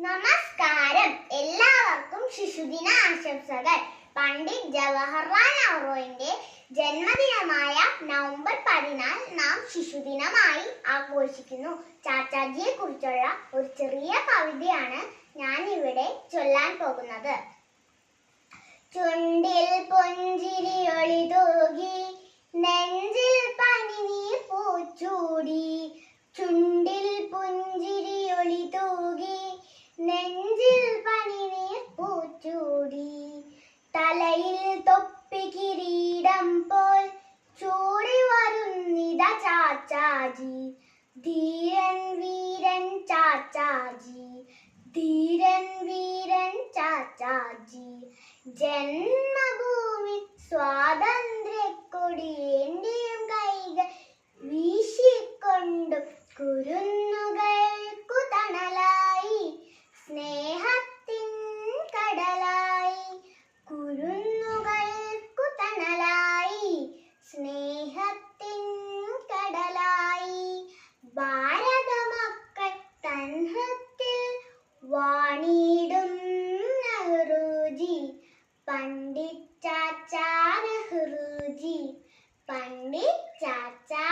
നമസ്കാരം. എല്ലാവർക്കും ശിശുദിന ആശംസകൾ. പണ്ഡിറ്റ് ജവഹർലാൽ നെഹ്റുവിന്റെ ജന്മദിനമായ നവംബർ 14 നാം ശിശുദിനമായി ആഘോഷിക്കുന്നു. ചാച്ചാജിയെ കുറിച്ചുള്ള ഒരു ചെറിയ കവിതയാണ് ഞാൻ ഇവിടെ ചൊല്ലാൻ പോകുന്നത്. ചുണ്ടിൽ പുഞ്ചിരിയൊളി തൂകി, നെഞ്ചിൽ പനിനീർ പൂച്ചൂടി. ചുണ്ടിൽ പുഞ്ചിരിയൊളി തൂകി, നെഞ്ചിൽ പനിനീർ പൂച്ചൂടി. തലയിൽ തൊപ്പി കിരീടം പോൽ ചൂടി വരുന്നിത ചാച്ചാജി. ധീരൻ വീരൻ ചാച്ചാജി, ധീരൻ വീരൻ ചാച്ചാജി. ജന്മഭൂമി സ്വാതന്ത്ര്യക്കൊടിയേന്റെയും കൈകൾ വീശിക്കൊണ്ടു കുരുന്നുകൾക്കു തണലായി, സ്നേഹത്തിൻ കടലായി. കുരുന്നുകൾക്കു തണലായി, സ്നേഹത്തിൻ കടലായി. ഭാരതമക്കൾ തൻ ഹൃത്തിൽ വാണിടും നെഹ്റുജി. പണ്ഡിറ്റ് ചാച്ചാ നെഹ്റുജി, പണ്ഡിറ്റ് ചാച്ചാ